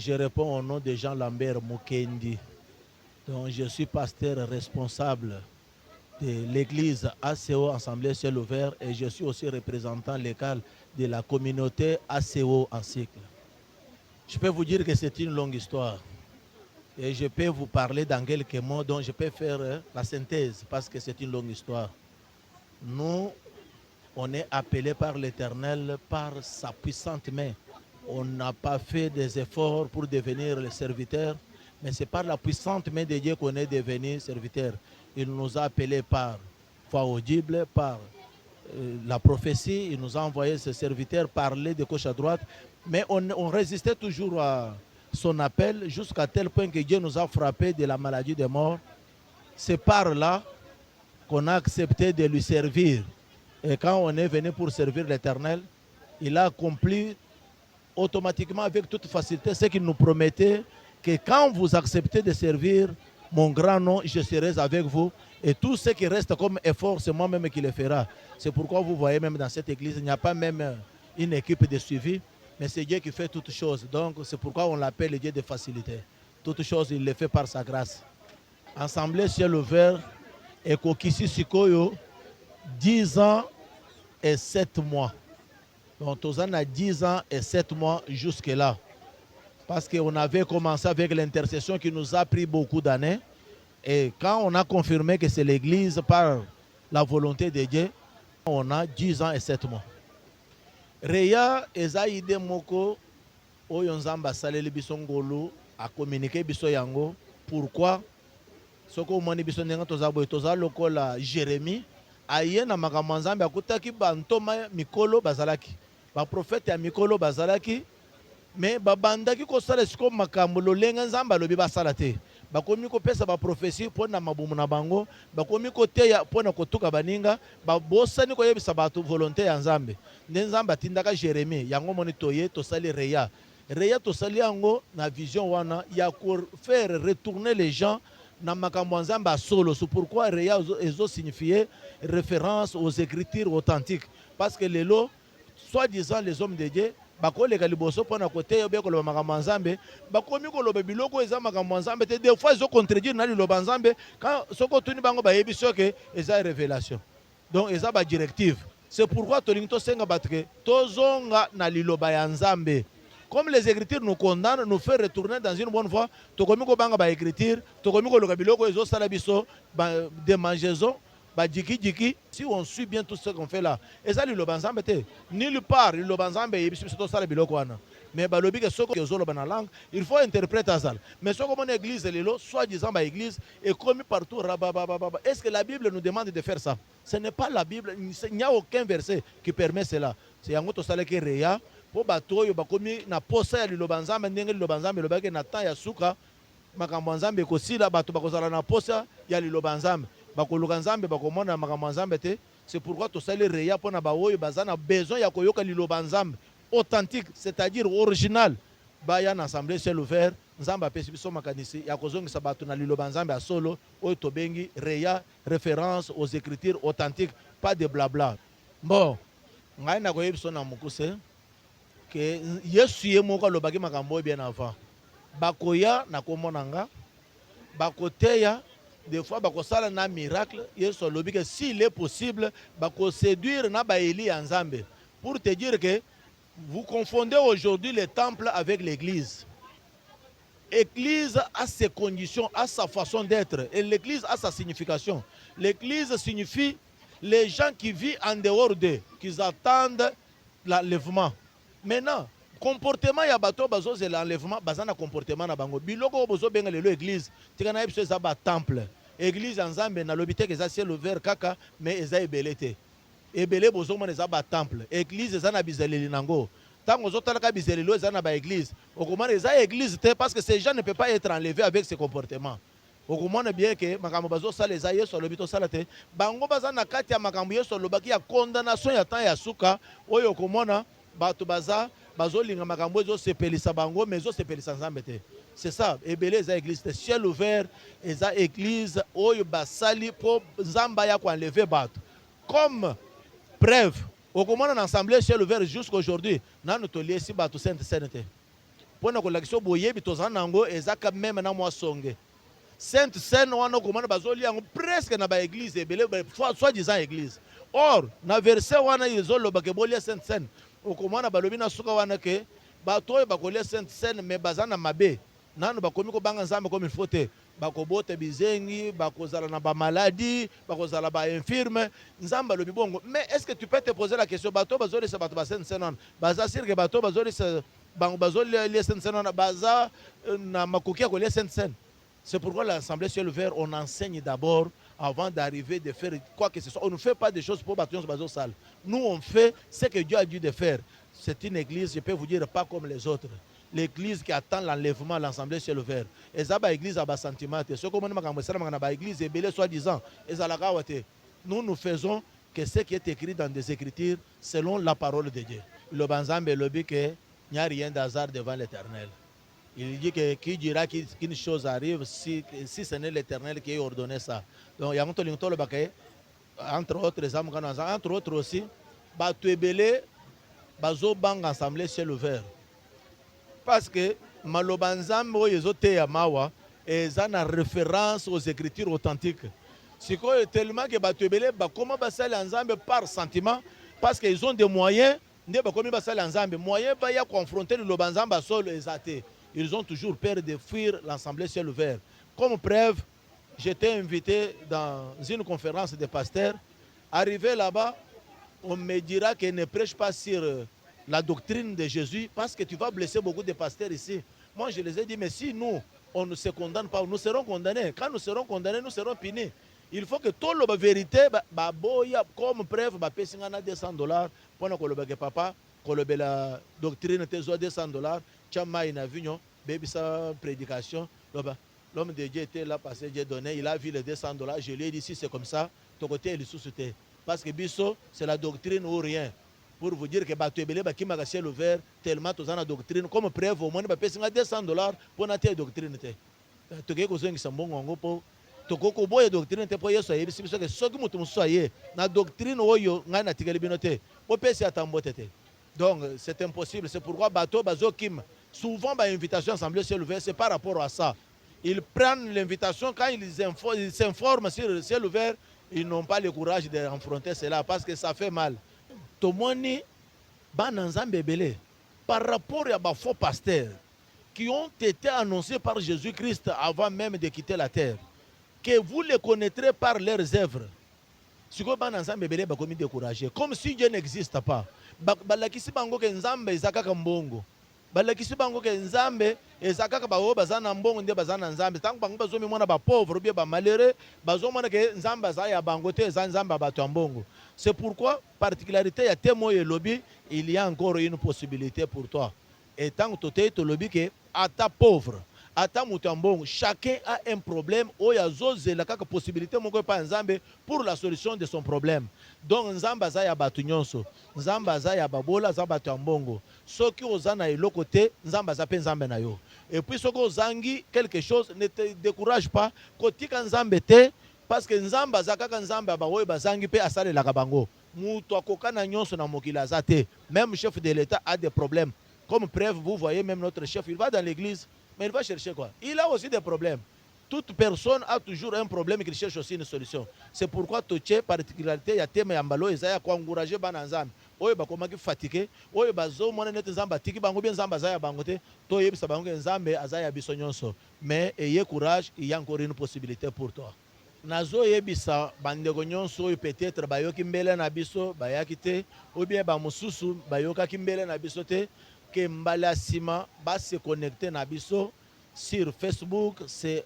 je réponds au nom de Jean Lambert Mukendi. Donc, je suis pasteur responsable de l'église ACO, Assemblée Ciel Ouvert, et je suis aussi représentant légal de la communauté ACO en cycle. Je peux vous dire que c'est une longue histoire. Et je peux vous parler dans quelques mots, dont je peux faire la synthèse, parce que c'est une longue histoire. Nous, on est appelés par l'Éternel, par sa puissante main. On n'a pas fait des efforts pour devenir les serviteurs, mais c'est par la puissante main de Dieu qu'on est devenu serviteur. Il nous a appelés par foi audible, par la prophétie. Il nous a envoyé ses serviteurs parler de gauche à droite, mais on résistait toujours à son appel jusqu'à tel point que Dieu nous a frappés de la maladie de mort. C'est par là qu'on a accepté de lui servir. Et quand on est venu pour servir l'Éternel, il a accompli automatiquement avec toute facilité ce qu'il nous promettait, que quand vous acceptez de servir mon grand nom, je serai avec vous. Et tout ce qui reste comme effort, c'est moi-même qui le fera. C'est pourquoi vous voyez même dans cette église, il n'y a pas même une équipe de suivi, mais c'est Dieu qui fait toutes choses. Donc c'est pourquoi on l'appelle le Dieu de facilité. Toutes choses, il les fait par sa grâce. Assemblée Ciel Ouvert et Kokisi Sikoyo, 10 ans et 7 mois. Donc, Tozan a 10 ans et 7 mois jusque-là. Parce qu'on avait commencé avec l'intercession qui nous a pris beaucoup d'années. Et quand on a confirmé que c'est l'église par la volonté de Dieu, on a 10 ans et 7 mois. Reya Ezaïde Moko, Oyonzamba Saleli Bisongolo, a communiqué Biso Yango. Pourquoi? Ce qu'on m'a dit, Toza Lokola Jérémie, aye na makambo nzambe akutaki bantoma mikolo bazalaki ba prophète ya mikolo bazalaki mais babandaki kosala siko makambo lolenga nzambe alobi basala te bakomi kopesa ba prophétie pona mabumu na bango bakomi koteya pona kotuka baninga babosani koyebisa bato volonté ya nzambe nde nzambe atindaka Jérémie yango moni toye tosali Reya tosali yango na vision wana ya faire retourner les gens na makambo nzamba solo. C'est pourquoi Reya ezo signifier référence aux écritures authentiques, parce que les lots, soi-disant les hommes de Dieu, bakoleka liboso pona kote yo be koloba makambo nzambe bakomi koloba biloko eza makambo nzambe te, des fois ezo contredire na liloba nzambe quand soko tuni bango bayebi soke eza révélation. Donc eza ba directive. C'est pourquoi tolingi tosenga batke tozonga na liloba ya nzambe. Comme les écritures nous condamnent, nous fait retourner dans une bonne voie, tokomiko banga ba écriture, tokomiko loka biloko ezo sala biso ba démangeaison, ba djiki, si on suit bien tout ce qu'on fait là. Et ça liloba nzambe te. Nulle part liloba nzambe yebiso to sala biloko wana. Mais ba lobi ke soko ezo loba na langue, il faut interpréter ça. Mais soko mon église lelo, soi-disant ba église est commis partout rabababa. Est-ce que la Bible nous demande de faire ça? Ce n'est pas la Bible, il n'y a aucun verset qui permet cela. C'est yango to sala ke Reya po bato oyo bakomi na posa ya liloba nzambe ndenge liloba nzambe lobaki na temps ya suka makambo nzambe ekosila bato bakozala na posa ya liloba nzambe bakoluka nzambe bakomona makambo nzambe te. C'est pourquoi tosali Reya mpona baoyo baza na besoin ya koyoka liloba nzambe authentique, c'est-à-dire original, baya na Assemblée Ciel Ouvert. Nzambe apesi biso makanisi ya kozongisa bato na liloba nzambe ya solo oyo tobengi Reya, référence aux écritures authentiques, pas de blabla. Bon, ngai na koyebi biso na mokuse que Yesu ye moko alobaki makambo bien avant. Bakoya na komona nga, bakoteya, des fois bakosala na miracle, Yesu alobi que s'il est possible, bako séduire na ba Eli ya Nzambe. Pour te dire que vous confondez aujourd'hui le temple avec l'église. L'église a ses conditions, a sa façon d'être, et l'église a sa signification. L'église signifie les gens qui vivent en dehors d'eux, qui attendent l'enlèvement. Maintenant, comportement ya bato bazo zela enlèvement bazana comportement na bango biloko bozo benga lelo église tika na ebiso eza ba temple église nzambe na lobite ke za ciel ouvert kaka mais eza ebelete ebele bozo mona eza ba temple église eza na bizeleli nango tango zo talaka bizelelo eza na ba église okomona eza église te parce que ces gens ne peuvent pas être enlevés avec ces comportements. Okomona bien que makambo bazo sala eza Yesu alobito sala te bango baza na kati ya makambo Yesu alobaki ya condamnation ya temps ya suka oyo okomona bato baza bazolinga makambo ezo sepelisa bango mais ezo sepelisa nzambe te. C'est ça, ebele eza église te. Ciel ouvert eza église oyo basali po nzamba ya ko enlever bato. Comme preuve, okomona na assemblée ciel ouvert jusqu'aujourd'hui nanu toliesi bato sainte sainte. pona kolakisa boyebi tozana nango ezaka même na mwa songe. Sainte Seine wana komana bazoli yango presque na ba église ebele soi-disant église. Or na verset wana izoloba ke bolia Sainte Seine okomana balobi na suka wana ke bato oyo bakolia Sainte Seine me bazana mabe nanu bakomi kobanga nzambe comme il faut te bakobota bizengi bakozala na ba maladie bakozala ba infirme nzambe alobi bongo. Mais est-ce que tu peux te poser la question bato bazoli sa bato ba Sainte Seine wana baza sirke bato bazoli sa bango bazoli lia Sainte Seine wana baza na makoki ya kolia Sainte Seine? C'est pourquoi l'Assemblée ciel ouvert, on enseigne d'abord avant d'arriver de faire quoi que ce soit. On ne fait pas des choses pour bâtir bateau sale. Nous, on fait ce que Dieu a dû de faire. C'est une église, je peux vous dire, pas comme les autres. L'église qui attend l'enlèvement, l'Assemblée ciel ouvert. Et ça, l'église a un sentiment. Ce que l'église est belle, soi-disant. Nous, nous faisons que ce qui est écrit dans des Écritures selon la parole de Dieu. Le banzambe le dit qu'il n'y a rien d'hasard devant l'Éternel. Il dit que qui dira qu'une chose arrive si ce n'est l'Éternel qui a ordonné ça. Donc, il y a entre autres aussi, Batuebele, Bazo Bang Assemblée ciel ouvert. Parce que Malobanzam, Oyezote Yamawa, et ça a référence aux Écritures authentiques. C'est tellement que Batuebele, comment basal ensemble par sentiment, parce qu'ils ont des moyens, moyens de confronter le Lobanzamba sol et Zate. Ils ont toujours peur de fuir l'Assemblée ciel ouvert. Comme preuve, j'étais invité dans une conférence de pasteurs. Arrivé là-bas, on me dira qu'il ne prêche pas sur la doctrine de Jésus parce que tu vas blesser beaucoup de pasteurs ici. Moi, je les ai dit, mais si nous, on ne se condamne pas, nous serons condamnés. Quand nous serons condamnés, nous serons punis. Il faut que tout la vérité, comme preuve, $200 pour que papa, que la doctrine te soit $200. Chamaï na vignon, baby sa prédication. L'homme de Dieu était là parce que Dieu donné, il a vu les $200. Je lui ai dit si c'est comme ça, ton côté il est sous-souté. Parce que Bisso, c'est la doctrine ou rien. Pour vous dire que Batuebele, qui m'a ciel ouvert, tellement tous la doctrine, comme preuve au moins, $200 pour la doctrine. Tu sais que vous avez un bon groupe. Tokoko boye doctrine te poye so yebisi biso ke soki mutu musoye na doctrine oyo ngai na tikeli binote opesi atambotete. Donc c'est impossible, c'est pourquoi bateau bazo kim souvent ba invitation assemblée ciel ouvert c'est par rapport à ça. Ils prennent l'invitation quand ils s'informent sur le ciel ouvert, ils n'ont pas le courage de affronter cela parce que ça fait mal. Tomoni bananzambe belé par rapport à ba faux pasteurs qui ont été annoncés par Jésus-Christ avant même de quitter la terre. Que vous les connaîtrez par leurs œuvres. Si vous avez découragé, comme si Dieu n'existe pas. Balakisi bango ke nzambe ezakaka mbongo. Balakisi bango ke nzambe ezakaka bawo bazana mbongo nde bazana nzambe. Tango bango bazomi mwana ba pauvre bien ba malheureux, bazomona ke nzambe azaya bango te nzambe bato mbongo. C'est pourquoi particularité ya temo et lobby, il y a encore une possibilité pour toi. Et tant que tu es lobby que à ta pauvre ata mutambongo, chacun a un problème ou ya zoze la kaka possibilité moko pa nzambe pour la solution de son problème. Donc nzamba za ya batu nyonso, nzamba za ya babola za batu mbongo. Soki ozana eloko te, nzamba za pe nzambe na yo. Et puis soki ozangi quelque chose, ne te décourage pas, kotika nzambe te parce que nzamba za kaka nzambe ba oyo bazangi pe asale la kabango. Mutu akokana nyonso na mokila za te. Même chef de l'État a des problèmes. Comme preuve, vous voyez même notre chef, il va dans l'église. Mais il va chercher quoi? Il a aussi des problèmes. Toute personne a toujours un problème qui cherche aussi une solution. C'est pourquoi Toche, particularité, il y a thème Yambalo, et ça a encouragé Bananzam. Oye bakoma ki fatigué, oye bazo mona net nzamba tiki bango bien nzamba za ya bangote, to yebisa bango nzambe azaya biso nyonso. Mais ayez courage, il y a encore une possibilité pour toi. Nazo yebisa bandego nyonso oyo peut-être bayoki mbele na biso, bayaki te, ou bien ba mususu bayoka ki mbele na biso te. Que Mbala Sima va se connecter na biso sur Facebook, c'est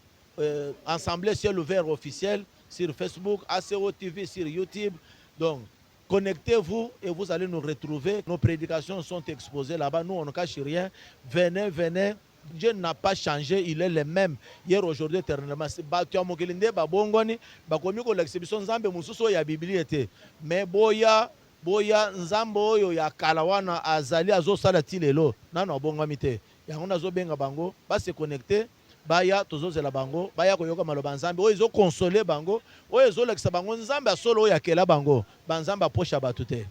Assemblée ciel ouvert officiel sur Facebook, ACO TV sur YouTube. Donc, connectez-vous et vous allez nous retrouver. Nos prédications sont exposées là-bas. Nous, on ne cache rien. Venez, venez. Dieu n'a pas changé, il est le même. Hier, aujourd'hui, éternellement. Mais boya nzambo oyo ya kalawana azali azosala ti lelo nano abongami te yango nazobenga bango base connecter baya tozozela bango baya koyoka maloba nzambe oyo ezokonsoler bango oyo ezolakisa bango nzambe asolo oyo akela bango banzambe aposha bato te.